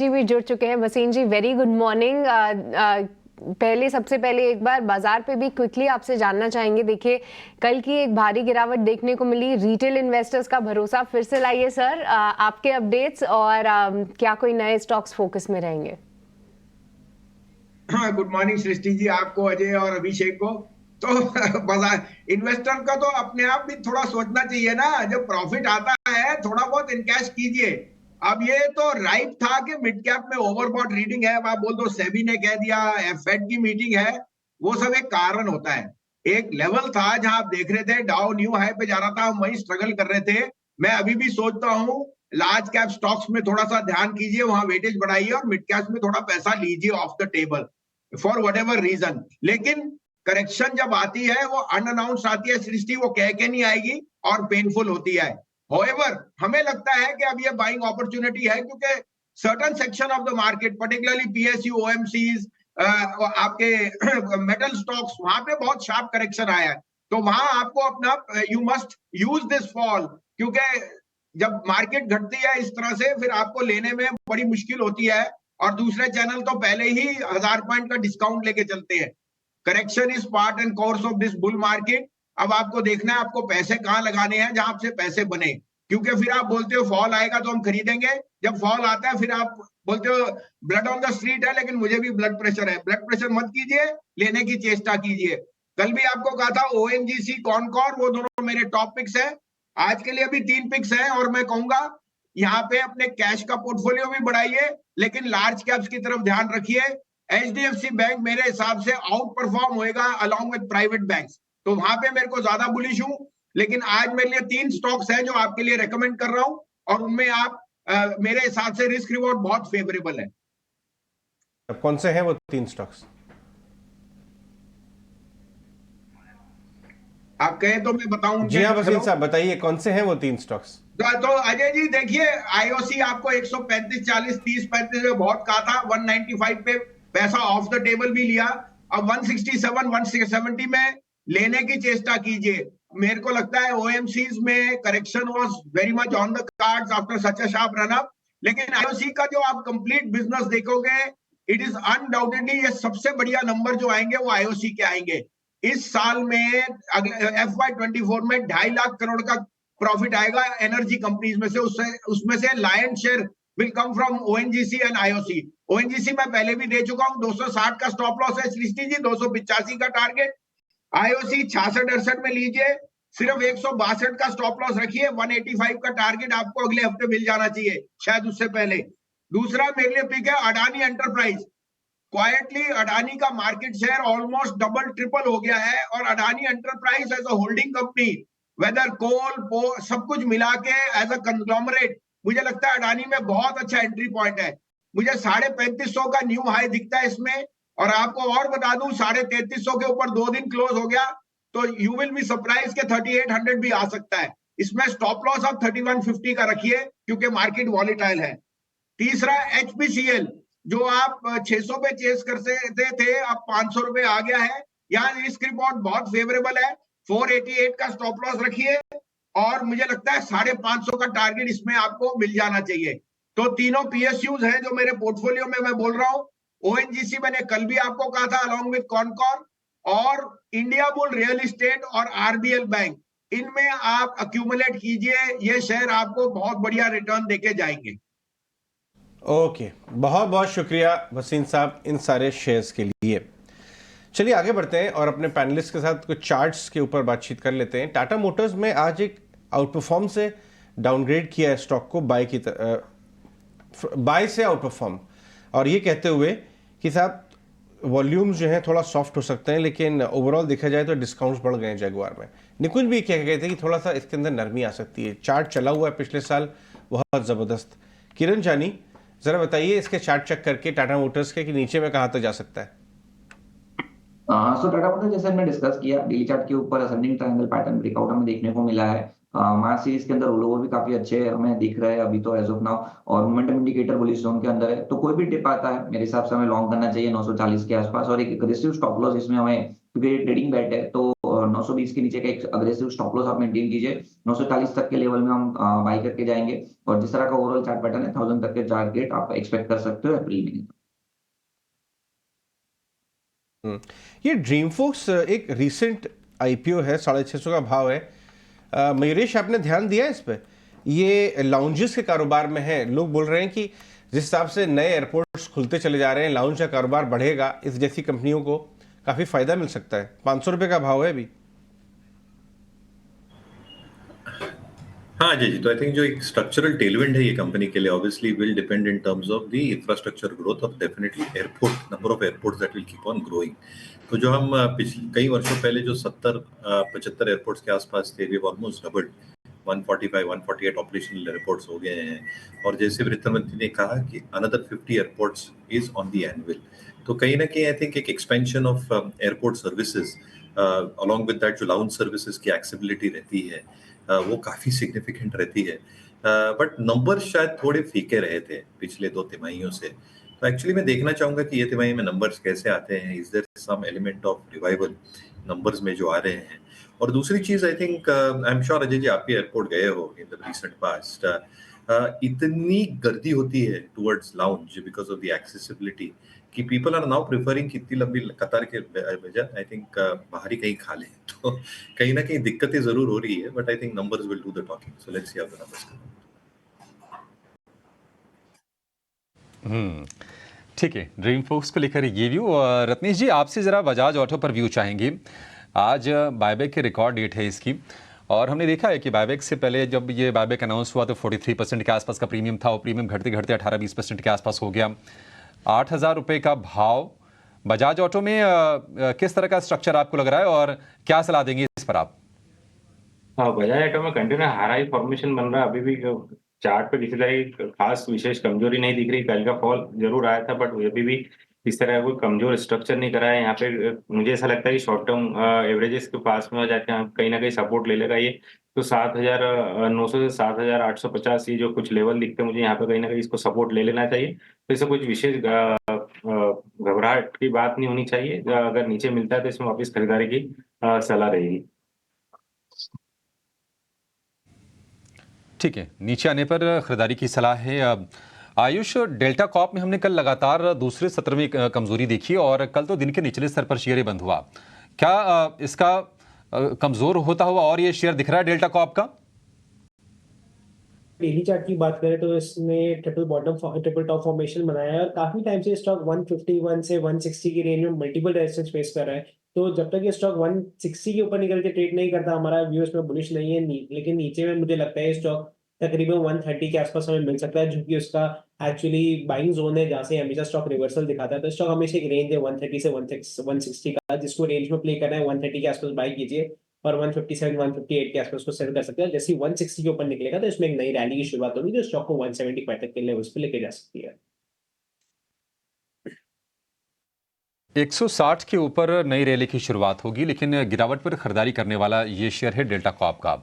जी भी जुड़ चुके हैं। वसीम जी, वेरी गुड मॉर्निंग। सबसे पहले एक बार बाजार पे भी क्विकली आपसे जानना चाहेंगे। देखिए, कल की एक भारी गिरावट देखने को मिली, रिटेल इन्वेस्टर्स का भरोसा फिर से लाइए सर। आपके अपडेट्स और क्या कोई नए स्टॉक्स फोकस में रहेंगे? हाँ, गुड मॉर्निंग सृष्टि जी, आपको, अजय और अभिषेक को। तो बाजार इन्वेस्टर का तो अपने आप भी थोड़ा सोचना चाहिए ना, जब प्रॉफिट आता है थोड़ा बहुत इनकैश कीजिए। अब ये तो राइट था कि मिड कैप में ओवरबॉट रीडिंग है, अब आप बोल दो सेबी ने कह दिया, फेड की मीटिंग है, वो सब एक कारण होता है। एक लेवल था जहां आप देख रहे थे डाउ न्यू हाई पे जा रहा था, हम वहीं स्ट्रगल कर रहे थे। मैं अभी भी सोचता हूँ लार्ज कैप स्टॉक्स में थोड़ा सा ध्यान कीजिए, वहां वेटेज बढ़ाइए और मिड कैप में थोड़ा पैसा लीजिए off the table for whatever reason. लेकिन करेक्शन जब आती है वो अनअनाउंस आती है सृष्टि, वो कह के नहीं आएगी और पेनफुल होती है। होएवर हमें लगता है कि अब ये बाइंग अपॉर्चुनिटी है, क्योंकि certain section of the market particularly PSU, OMCs, आपके मेटल स्टॉक्स, वहां पे बहुत शार्प करेक्शन आया है। तो वहां आपको अपना you must use this fall, क्योंकि जब मार्केट घटती है इस तरह से फिर आपको लेने में बड़ी मुश्किल होती है, और दूसरे चैनल तो पहले ही 1000 पॉइंट का डिस्काउंट लेके चलते हैं। Correction is part and course of this bull market. अब आपको देखना है आपको पैसे कहां लगाने हैं जहां से पैसे बने, क्योंकि फिर आप बोलते हो फॉल आएगा तो हम खरीदेंगे, जब फॉल आता है फिर आप बोलते हो ब्लड ऑन द स्ट्रीट है लेकिन मुझे भी ब्लड प्रेशर है। ब्लड प्रेशर मत कीजिए, लेने की चेष्टा कीजिए। कल भी आपको कहा था ओएनजीसी, कॉनकॉर, वो दोनों मेरे टॉप पिक्स हैं। आज के लिए अभी 3 पिक्स हैं, और मैं कहूंगा यहाँ पे अपने कैश का पोर्टफोलियो भी बढ़ाइए, लेकिन लार्ज कैप्स की तरफ ध्यान रखिए। एचडीएफसी बैंक मेरे हिसाब से आउट परफॉर्म होएगा अलॉन्ग विद प्राइवेट बैंक्स, तो वहां पे मेरे को ज्यादा बुलिश हूं। लेकिन आज मेरे लिए 3 स्टॉक्स हैं जो आपके लिए रेकमेंड कर रहा हूं, और उनमें आप मेरे हिसाब से रिस्क रिवॉर्ड बहुत फेवरेबल है। अब कौन से हैं वो 3 स्टॉक्स? आप कहें तो मैं बताऊं जी उनके। हाँ वसीम हेलो, साहब, बताइए कौन से हैं वो 3 स्टॉक्स? तो अजय जी देखिए, आईओसी आपको 135, 40, 30, 35 में बहुत कहा था, 195 पे पैसा ऑफ द टेबल भी लिया। अब 167, 170 में लेने की चेष्टा कीजिए। मेरे को लगता है ओएमसीज में correction was very much on the cards after such a sharp run up. लेकिन आईओसी का जो आप कंप्लीट बिजनेस देखोगे, इट इज अनडाउटेडली ये सबसे बढ़िया नंबर जो आएंगे वो आईओसी के आएंगे। इस साल में FY24 में 2.5 लाख करोड़ का प्रॉफिट आएगा एनर्जी कंपनीज में से, उसमें से lion share will come from ONGC and IOC. ONGC मैं पहले भी दे चुका हूं, 260 का स्टॉप लॉस है सृष्टि जी, 285 का टारगेट। आईओसी 66-68 में लीजिए, सिर्फ 162 का स्टॉप लॉस रखिए, 185 का टारगेट आपको अगले हफ्ते मिल जाना चाहिए, शायद उससे पहले। दूसरा मेरे लिए पिक है अडानी एंटरप्राइज। क्वाइटली अडानी का market share almost double triple हो गया है, और Adani enterprise as a holding company, whether coal सब कुछ मिला के एज अ कंग्लोमरेट, मुझे लगता है अडानी में बहुत अच्छा एंट्री पॉइंट है। मुझे 3550 का न्यू हाई दिखता है इसमें। और आपको और बता दूं, 3350 के ऊपर 2 दिन क्लोज हो गया तो यू विल बी सरप्राइज के 3800 भी आ सकता है। इसमें स्टॉप लॉस आप 3150 का रखिए, क्योंकि मार्केट वॉलीटाइल है। तीसरा एचपीसीएल, जो आप 600 पे चेस करते थे, अब 500 रुपए आ गया है। यहाँ रिस्क रिवॉर्ड बहुत फेवरेबल है, 488 का स्टॉप लॉस रखिए, और मुझे लगता है 550 का टारगेट इसमें आपको मिल जाना चाहिए। तो तीनों पीएसयूज हैं जो मेरे पोर्टफोलियो में मैं बोल रहा हूँ। ओएनजीसी मैंने कल भी आपको कहा था अलॉन्ग विद कॉनकॉर, और इंडिया बुल रियल एस्टेट और आरबीएल बैंक, इनमें आप अक्यूमुलेट कीजिए, ये शेयर आपको बहुत बढ़िया रिटर्न देके जाएंगे। ओके, बहुत बहुत शुक्रिया वसीम साहब इन सारे शेयर्स के लिए। चलिए आगे बढ़ते हैं और अपने पैनलिस्ट के साथ कुछ चार्ट्स के ऊपर बातचीत कर लेते हैं। टाटा मोटर्स में आज एक आउटपरफॉर्म से डाउनग्रेड किया है स्टॉक को, बाय से आउटपरफॉर्म, और ये कहते हुए कि साहब वॉल्यूम्स जो हैं थोड़ा सॉफ्ट हो सकते हैं, लेकिन ओवरऑल देखा जाए तो डिस्काउंट्स बढ़ गए हैं जगुआर में। निकुंज भी कह गए थे कि थोड़ा सा इसके अंदर नरमी आ सकती है। चार्ट चला हुआ है पिछले साल बहुत ज़बरदस्त। किरण जानी, ज़रा बताइए इसके चार्ट चेक करके टाटा मोटर्स के कि नीचे में कहाँ तक जा सकता है। सो टाटा मोटर्स जैसे हमने डिस्कस किया, डेली चार्ट के ऊपर असेंडिंग ट्रायंगल पैटर्न ब्रेकआउट हमें देखने को मिला है। मार्च सीरीज के अंदर रोलओवर भी काफी अच्छे हमें दिख रहे हैं अभी तो एज ऑफ नाउ, और मोमेंटम इंडिकेटर बुलिश जोन के अंदर है। तो कोई भी टिप आता है मेरे हिसाब से हमें लॉन्ग करना चाहिए 940 के आसपास, और एक एग्रेसिव स्टॉप लॉस इसमें हमें, क्योंकि ट्रेडिंग बैट है तो और 920 के नीचे का एक अग्रेसिव स्टॉप लॉस आप मेंटेन कीजिए। 940 तक के लेवल में हम बाई करके जाएंगे और जिस तरह का ओवरऑल चार्ट पैटर्न है 1000 तक के टारगेट आप एक्सपेक्ट कर सकते हो अप्रैल महीने। ये ड्रीमफोक्स एक रीसेंट आईपीओ है, 650 का भाव है। मयूरेश, आपने ध्यान दिया है इस पे? ये लाउंजेस के कारोबार में है। लोग बोल रहे हैं कि जिस हिसाब से नए एयरपोर्ट्स खुलते चले जा रहे हैं, लाउंज का कारोबार बढ़ेगा, इस जैसी कंपनियों को काफी फायदा मिल सकता है। 500 रुपए का भाव है अभी। हाँ जी, तो आई थिंक जो एक स्ट्रक्चरल टेलविंड है ये कंपनी के लिए, obviously will depend in terms of the infrastructure growth of definitely airport, number of airports that will keep on growing. तो जो हम पिछले कई वर्षों पहले जो 70-75 एयरपोर्ट्स के आसपास थे, we almost doubled, 145-148 operational airports हो गए हैं। और जैसे वित्त मंत्री ने कहा कि another 50 airports is on the annual. तो कहीं ना कहीं आई थिंक एक expansion of airport services along with that जो लाउंज सर्विसेज की एक्सेसिबिलिटी रहती है वो काफी सिग्निफिकेंट रहती है। बट नंबर शायद थोड़े फीके रहे थे पिछले 2 तिमाहियों से। तो एक्चुअली मैं देखना चाहूंगा कि ये तिमाही में नंबर्स कैसे आते हैं, is there some element of revival numbers में जो आ रहे हैं। और दूसरी चीज I think, I am sure Ajay ji आप भी एयरपोर्ट गए हो इन द रिसेंट पास्ट, इतनी गर्दी होती है towards lounge because of the accessibility कि पीपल आर नाउ प्रेफरिंग इतनी लंबी कतार के बजाय आई थिंक बाहर ही कहीं खा लें। तो कहीं ना कहीं दिक्कतें जरूर हो रही है, but I think numbers will do the talking. So let's see how the numbers come. ठीक है, ड्रीम फोक्स को लेकर ये व्यू। और रत्नेश जी, आपसे ज़रा बजाज ऑटो पर व्यू चाहेंगे। आज बायबैक की रिकॉर्ड डेट है इसकी, और हमने देखा है कि बायबैक से पहले जब ये बायबैक अनाउंस हुआ तो 43% के आसपास का प्रीमियम था, वो प्रीमियम घटते घटते 18-20% के आसपास हो गया। 8,000 रुपये का भाव बजाज ऑटो में किस तरह का स्ट्रक्चर आपको लग रहा है और क्या सलाह देंगे इस पर आप? हाँ, बजाज ऑटो में कंटिन्यू हाई फॉर्मेशन बन रहा है। अभी भी चार्ट पे किसी तरह की खास विशेष कमजोरी नहीं दिख रही। कल का फॉल जरूर आया था, बट अभी भी इस तरह का कोई कमजोर स्ट्रक्चर नहीं करा है। यहाँ पे मुझे ऐसा लगता है कि शॉर्ट टर्म एवरेजेस के पास में हो जाके कहीं ना कहीं सपोर्ट ले लेगा ये। तो 7,900 से 7,850 ये जो कुछ लेवल दिखते हैं मुझे यहाँ पे कहीं ना कहीं इसको सपोर्ट ले लेना चाहिए। तो इससे कुछ विशेष घबराहट की बात नहीं होनी चाहिए। अगर नीचे मिलता है तो इसमें वापस खरीदारी की सलाह रहेगी। ठीक है, नीचे आने पर खरीदारी की सलाह है। आयुष, डेल्टा कॉप में हमने कल लगातार दूसरे सत्र में कमजोरी देखी और कल तो दिन के निचले स्तर पर शेयर बंद हुआ। क्या इसका कमजोर होता हुआ और ये शेयर दिख रहा है डेल्टा कॉप का? डेली चार्ट की बात करें तो इसने ट्रिपल टॉप फॉर्मेशन बनाया है और काफी टाइम से स्टॉक 151 से 160 की रेंज में मल्टीपल रेजिस्टेंस फेस कर रहा है। तो जब तक ये स्टॉक 160 के ऊपर निकल के ट्रेड नहीं करता, हमारा व्यू इसमें बुलिश नहीं है। लेकिन नीचे में मुझे लगता है स्टॉक तकरीबन 130 के आसपास हमें मिल सकता है, जो कि उसका एक्चुअली बाइंग जोन है जहाँ से हमेशा स्टॉक रिवर्सल दिखाता है। तो स्टॉक हमेशा एक रेंज है 130 से 160 का, जिसको रेंज में प्ले करना है 130 के आसपास बाई कीजिए और 157 158 के आसपास को सेल कर सकते हैं। जैसे 160 के ऊपर निकलेगा तो इसमें एक नई रैली की शुरुआत होगी जो स्टॉक को 175 तक के लेवल्स पे लेके जा सकती है। 160 के ऊपर नई रैली की शुरुआत होगी, लेकिन गिरावट पर खरीदारी करने वाला ये शेयर है डेल्टा कॉप का।